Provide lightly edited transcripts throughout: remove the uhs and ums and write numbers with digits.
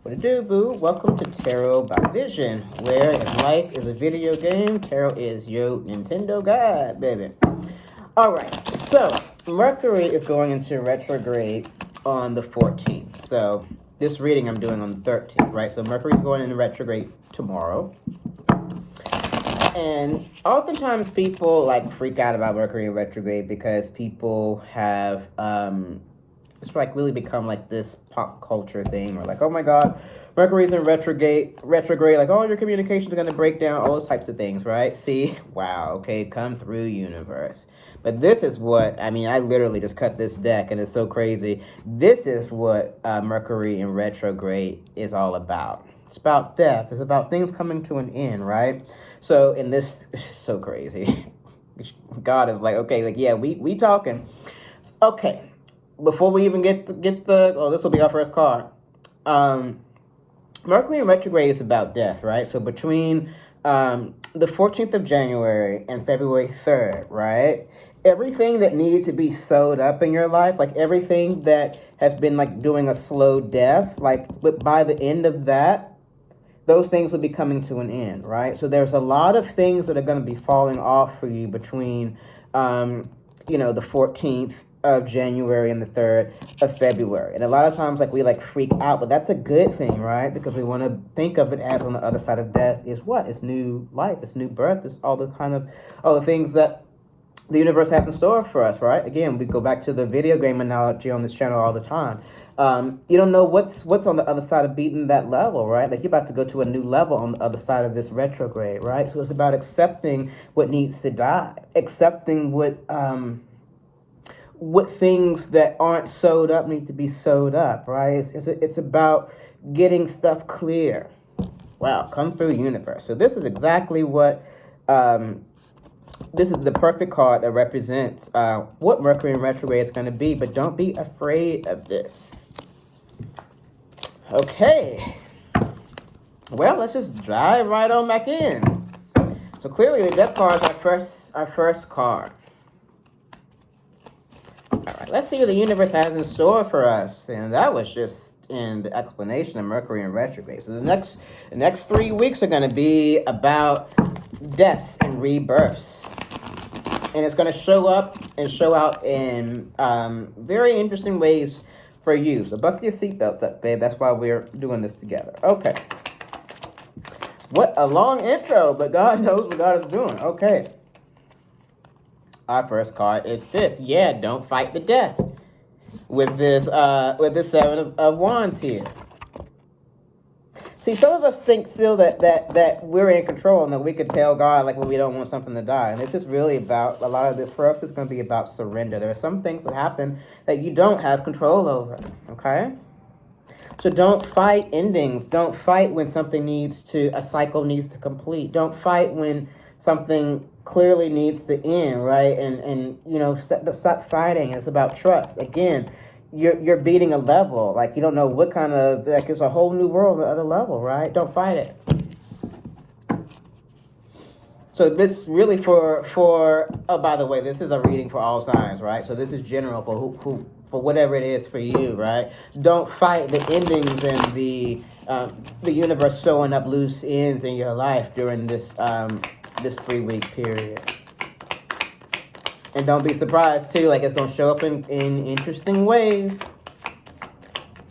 What it do, boo? Welcome to Tarot by Vision, where if life is a video game, tarot is your Nintendo guide, baby. Alright, so Mercury is going into retrograde on the 14th. So this reading I'm doing on the 13th, right? So Mercury's going into retrograde tomorrow. And oftentimes people like freak out about Mercury in retrograde because people have it's like really become like this pop culture thing, or like, oh my god, Mercury's in retrograde, like all your communications are going to break down, all those types of things, right? See, wow, okay, come through, universe. But this is what, I mean, I literally just cut this deck and it's so crazy. This is what Mercury in retrograde is all about. It's about death. It's about things coming to an end, right? So in this, it's so crazy. God is like, okay, like, yeah, we talking. Okay. Before we even get the oh, this will be our first card. Mercury in retrograde is about death, right? So between the 14th of January and February 3rd, right? Everything that needs to be sewed up in your life, like everything that has been like doing a slow death, like by the end of that, those things will be coming to an end, right? So there's a lot of things that are going to be falling off for you between, the 14th of January and the 3rd of February. And a lot of times, like, we, like, freak out, but that's a good thing, right? Because we want to think of it as on the other side of death is what? It's new life, it's new birth, it's all the things that the universe has in store for us, right? Again, we go back to the video game analogy on this channel all the time. You don't know what's on the other side of beating that level, right? Like, you're about to go to a new level on the other side of this retrograde, right? So it's about accepting what needs to die, accepting what things that aren't sewed up need to be sewed up, right? It's about getting stuff clear. Wow, come through, universe. So this is exactly what, this is the perfect card that represents what Mercury in retrograde is going to be, but don't be afraid of this. Okay. Well, let's just dive right on back in. So clearly the death card is our first card. All right, let's see what the universe has in store for us. And that was just in the explanation of Mercury in retrograde. So the next 3 weeks are going to be about deaths and rebirths. And it's going to show up and show out in very interesting ways for you. So buckle your seatbelts up, babe. That's why we're doing this together. Okay. What a long intro, but God knows what God is doing. Okay. Our first card is this. Yeah, don't fight the death. With this Seven of Wands here. See, some of us think still that we're in control and that we can tell God like when we don't want something to die. And this is really about, a lot of this for us is going to be about surrender. There are some things that happen that you don't have control over, okay? So don't fight endings. Don't fight when a cycle needs to complete. Don't fight when something clearly needs to end, right? And stop fighting. It's about trust. Again, you're beating a level. Like, you don't know what kind of, like, it's a whole new world, the other level, right? Don't fight it. So this really for oh, by the way, this is a reading for all signs, right? So this is general for whatever it is for you, right? Don't fight the endings and the universe sewing up loose ends in your life during this 3-week period. And don't be surprised, too, like, it's going to show up in interesting ways.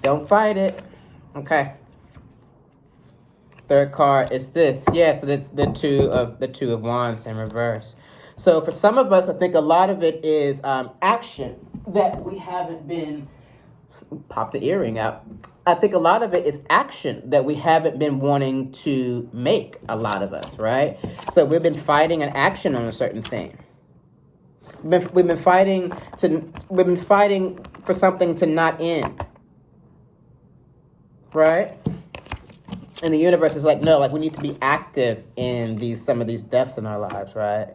Don't fight it. Okay. Third card is this. Yeah, so the two of Wands in reverse. So for some of us, I think a lot of it is action that we haven't been... Pop the earring out. I think a lot of it is action that we haven't been wanting to make, a lot of us, right? So we've been fighting an action on a certain thing. We've been fighting for something to not end, right? And the universe is like, no, like, we need to be active in some of these deaths in our lives, right?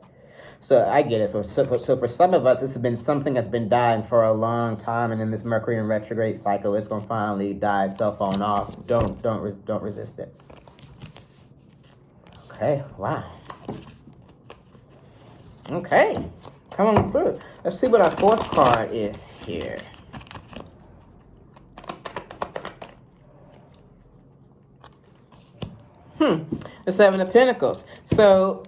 So I get it. So for some of us, this has been something that's been dying for a long time, and in this Mercury in retrograde cycle, it's gonna finally die itself on off. Don't resist it. Okay. Wow. Okay. Come on through. Let's see what our fourth card is here. The Seven of Pentacles. So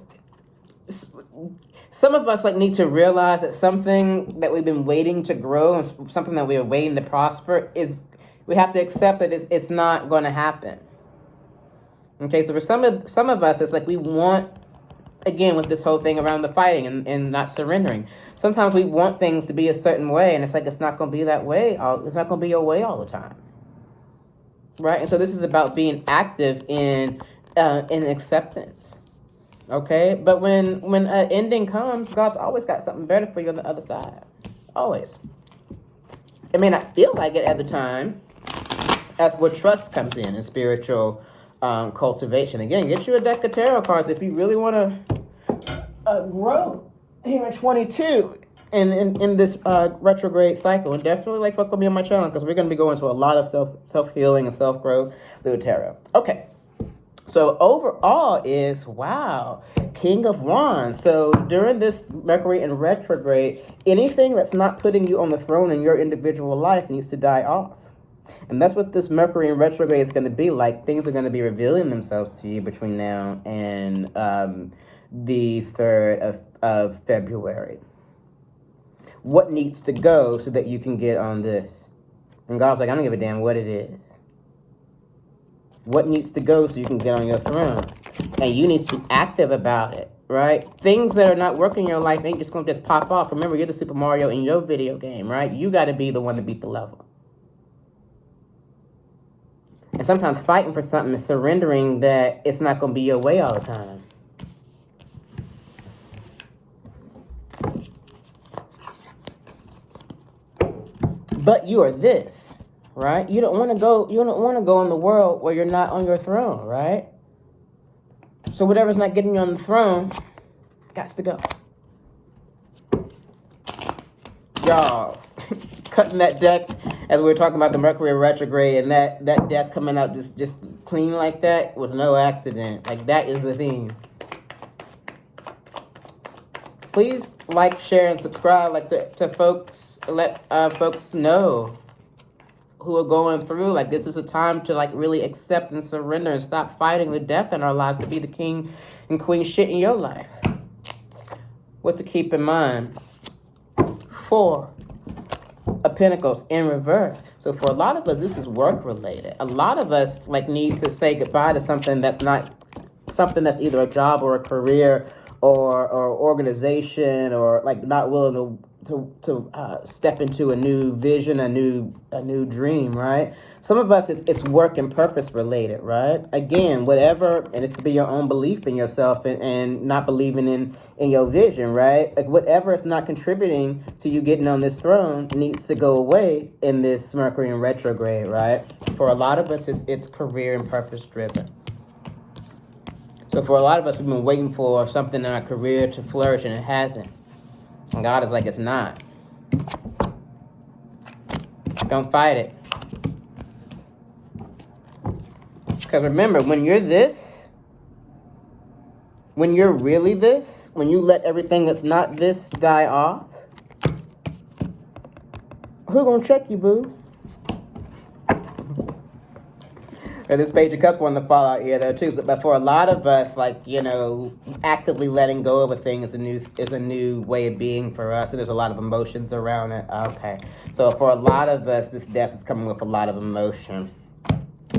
some of us like need to realize that something that we've been waiting to grow and something that we are waiting to prosper is, we have to accept that it's not going to happen. Okay, so for some of us, it's like we want, again, with this whole thing around the fighting and not surrendering. Sometimes we want things to be a certain way, and it's like it's not going to be that way. It's not going to be your way all the time, right? And so this is about being active in acceptance. Okay, but when an ending comes, God's always got something better for you on the other side. Always. It may not feel like it at the time. That's where trust comes in and spiritual cultivation. Again, get you a deck of tarot cards if you really want to grow here in 22 in this retrograde cycle. And definitely like fuck with me on my channel, because we're going to be going to a lot of self-healing and self-growth through tarot. Okay. So overall is, wow, King of Wands. So during this Mercury in retrograde, anything that's not putting you on the throne in your individual life needs to die off. And that's what this Mercury in retrograde is going to be like. Things are going to be revealing themselves to you between now and the 3rd of February. What needs to go so that you can get on this? And God's like, I don't give a damn what it is. What needs to go so you can get on your throne? And you need to be active about it, right? Things that are not working in your life ain't just going to just pop off. Remember, you're the Super Mario in your video game, right? You got to be the one to beat the level. And sometimes fighting for something is surrendering that it's not going to be your way all the time. But you are this. Right? You don't want to go in the world where you're not on your throne, right? So whatever's not getting you on the throne, got to go. Y'all, cutting that deck as we were talking about the Mercury retrograde, and that death coming out just clean like that was no accident. Like, that is the theme. Please like, share, and subscribe. Like to folks, let folks know who are going through, like, this is a time to like really accept and surrender and stop fighting the death in our lives to be the king and queen shit in your life. What to keep in mind: 4 of Pentacles in reverse. So for a lot of us, this is work related. A lot of us like need to say goodbye to something that's not something that's either a job or a career or organization, or like not willing to step into a new vision, a new dream, right? Some of us, it's work and purpose related, right? Again, whatever, and it's to be your own belief in yourself and not believing in your vision, right? Like, whatever is not contributing to you getting on this throne needs to go away in this Mercury in retrograde, right? For a lot of us, it's career and purpose driven. So for a lot of us, we've been waiting for something in our career to flourish, and it hasn't. And God is like, it's not. Don't fight it. Because remember, when you're this, when you're really this, when you let everything that's not this die off, who gonna check you, boo? And this Page of Cups wanted to fall out here though too. But for a lot of us, like, you know, actively letting go of a thing is a new way of being for us. And there's a lot of emotions around it. Okay. So for a lot of us, this death is coming with a lot of emotion.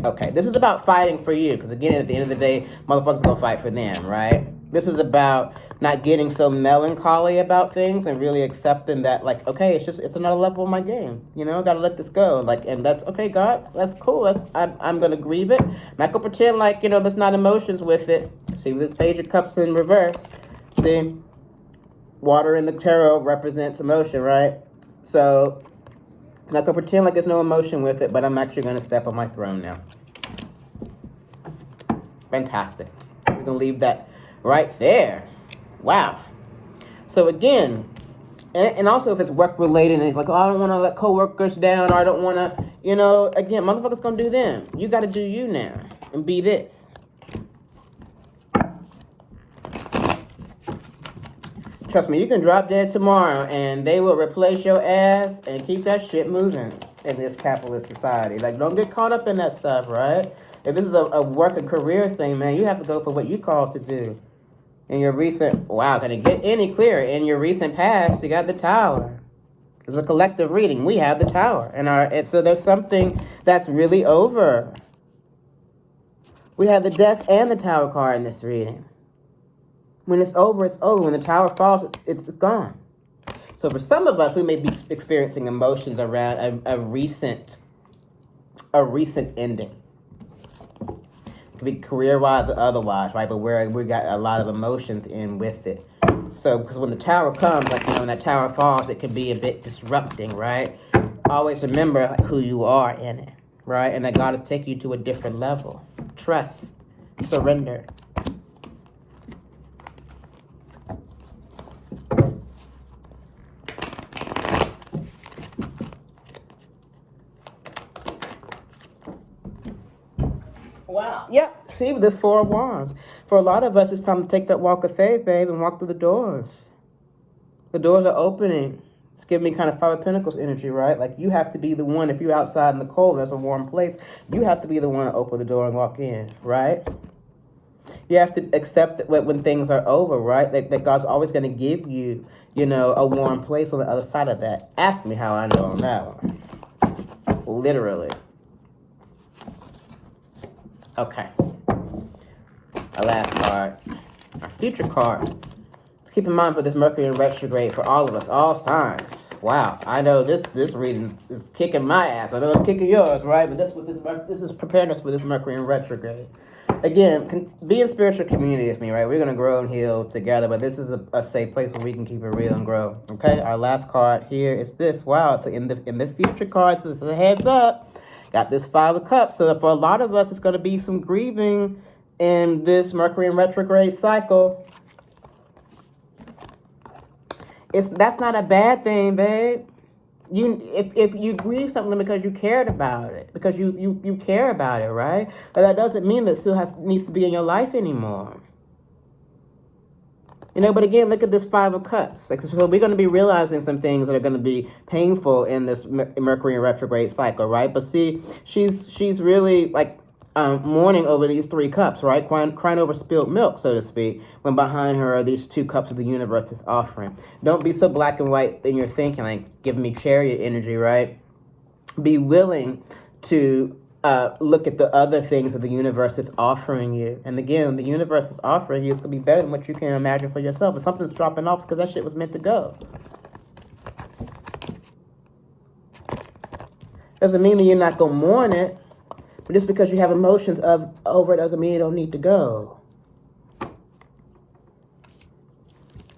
Okay, this is about fighting for you. Because again, at the end of the day, motherfuckers gonna fight for them, right? This is about not getting so melancholy about things and really accepting that, like, okay, it's another level of my game. You know, gotta let this go. Like, and that's okay, God, that's cool. I'm gonna grieve it. I'm not gonna pretend like, you know, there's not emotions with it. See, this Page of Cups in reverse. See, water in the tarot represents emotion, right? So I'm not gonna pretend like there's no emotion with it, but I'm actually gonna step on my throne now. Fantastic. We're gonna leave that right there. Wow. So again, and also if it's work related and it's like, oh, I don't want to let coworkers down, or I don't want to, you know, again, motherfuckers gonna do them. You got to do you now and be this. Trust me, you can drop dead tomorrow and they will replace your ass and keep that shit moving in this capitalist society. Like, don't get caught up in that stuff, right? If this is a work and career thing, man, you have to go for what you called to do. In your recent, wow, can it get any clearer? In your recent past, you got the Tower. It's a collective reading. We have the Tower. And so there's something that's really over. We have the Death and the Tower card in this reading. When it's over, it's over. When the Tower falls, it's gone. So for some of us, we may be experiencing emotions around a recent ending. It could be career-wise or otherwise, right? But we got a lot of emotions in with it. So, because when the Tower comes, like, when that Tower falls, it can be a bit disrupting, right? Always remember who you are in it, right? And that God is taking you to a different level. Trust, surrender. Wow. Yep. See, with this Four of Wands. For a lot of us, it's time to take that walk of faith, babe, and walk through the doors. The doors are opening. It's giving me kind of Five of Pentacles energy, right? Like, you have to be the one. If you're outside in the cold, that's a warm place. You have to be the one to open the door and walk in, right? You have to accept that when things are over, right? That God's always going to give you, a warm place on the other side of that. Ask me how I know on that one. Literally. Okay. Our last card. Our future card. Keep in mind for this Mercury in retrograde for all of us, all signs. Wow, I know this reading is kicking my ass. I know it's kicking yours, right? But this is preparedness for this Mercury in retrograde. Again, be in spiritual community with me, right? We're gonna grow and heal together, but this is a safe place where we can keep it real and grow. Okay, our last card here is this. Wow, it's in the future cards. So this is a heads up. Got this Five of Cups. So for a lot of us, it's going to be some grieving in this Mercury in retrograde cycle. That's not a bad thing, babe. If you grieve something because you cared about it, because you care about it, right? But that doesn't mean that it still needs to be in your life anymore. But again, look at this Five of Cups. Like, so we're going to be realizing some things that are going to be painful in this Mercury in retrograde cycle, right? But see, she's really like mourning over these three cups, right? Crying over spilled milk, so to speak, when behind her are these two cups of the universe is offering. Don't be so black and white in your thinking, like giving me chariot energy, right? Be willing to look at the other things that the universe is offering you. And again, the universe is offering you, it's going to be better than what you can imagine for yourself. If something's dropping off, it's because that shit was meant to go. Doesn't mean that you're not going to mourn it, but just because you have emotions over it doesn't mean you don't need to go.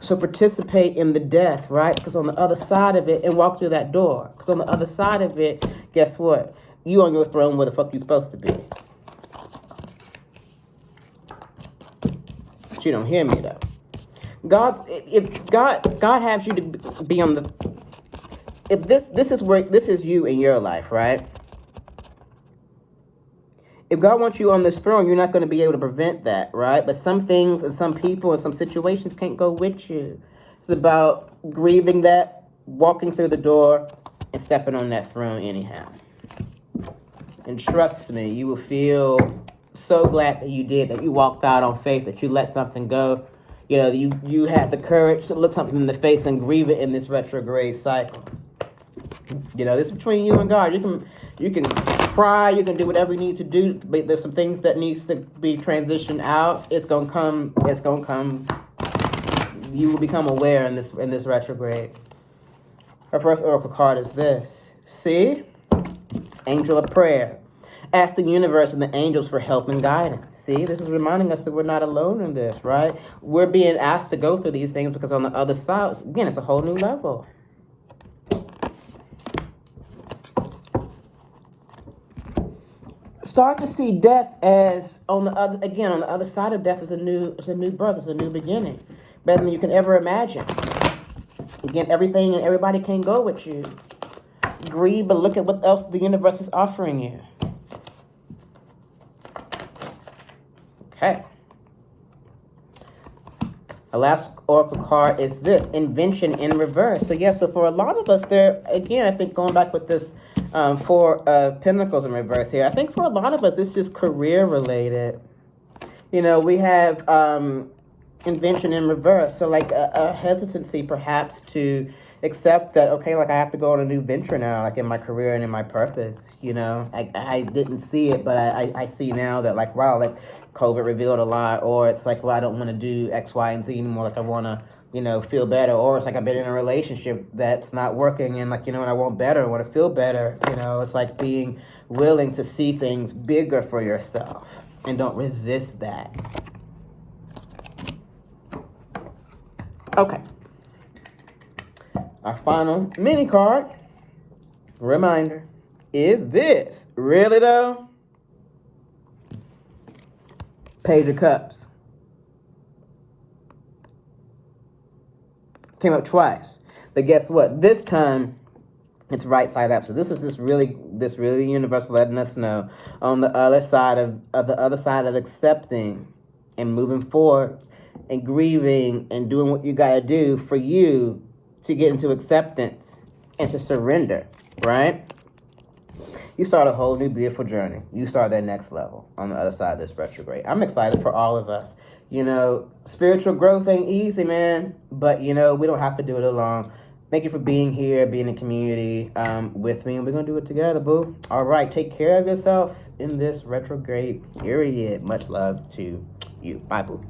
So participate in the death, right? Because on the other side of it, and walk through that door. Because on the other side of it, guess what? You on your throne where the fuck you supposed to be. But you don't hear me though. If God has you to be on the, if this is you in your life, right? If God wants you on this throne, you're not going to be able to prevent that, right? But some things and some people and some situations can't go with you. It's about grieving that, walking through the door, and stepping on that throne anyhow. And trust me, you will feel so glad that you did, that you walked out on faith, that you let something go. You had the courage to look something in the face and grieve it in this retrograde cycle. This is between you and God. You can cry, you can do whatever you need to do, but there's some things that needs to be transitioned out. It's gonna come. You will become aware in this retrograde. Our first oracle card is this. See? Angel of prayer. Ask the universe and the angels for help and guidance. See, this is reminding us that we're not alone in this, right? We're being asked to go through these things because on the other side, again, it's a whole new level. Start to see death as on the other side of death is a new birth, it's a new beginning. Better than you can ever imagine. Again, everything and everybody can't go with you. Grieve, but look at what else the universe is offering you. Okay. The last oracle card is this, invention in reverse. So yeah, so for a lot of us there, again, I think going back with this four pentacles in reverse here, I think for a lot of us, it's just career related. You know, we have invention in reverse. So like a hesitancy perhaps to accept that, okay, like I have to go on a new venture now, like in my career and in my purpose, you know. I didn't see it, but I see now that, like, wow, like COVID revealed a lot. Or it's like, well, I don't want to do X, Y, and Z anymore. Like I want to, you know, feel better. Or it's like I've been in a relationship that's not working, and like, you know, and I want better, I want to feel better. You know, it's like being willing to see things bigger for yourself and don't resist that. Okay. Our final mini card reminder is this. Really though? Page of Cups. Came up twice. But guess what? This time it's right side up. So this is this really universal letting us know on the other side of accepting and moving forward and grieving and doing what you gotta do for you to get into acceptance and to surrender, right? You start a whole new beautiful journey. You start that next level on the other side of this retrograde. I'm excited for all of us. You know, spiritual growth ain't easy, man. But, you know, we don't have to do it alone. Thank you for being here, being in community with me. And we're going to do it together, boo. All right. Take care of yourself in this retrograde period. Much love to you. Bye, boo.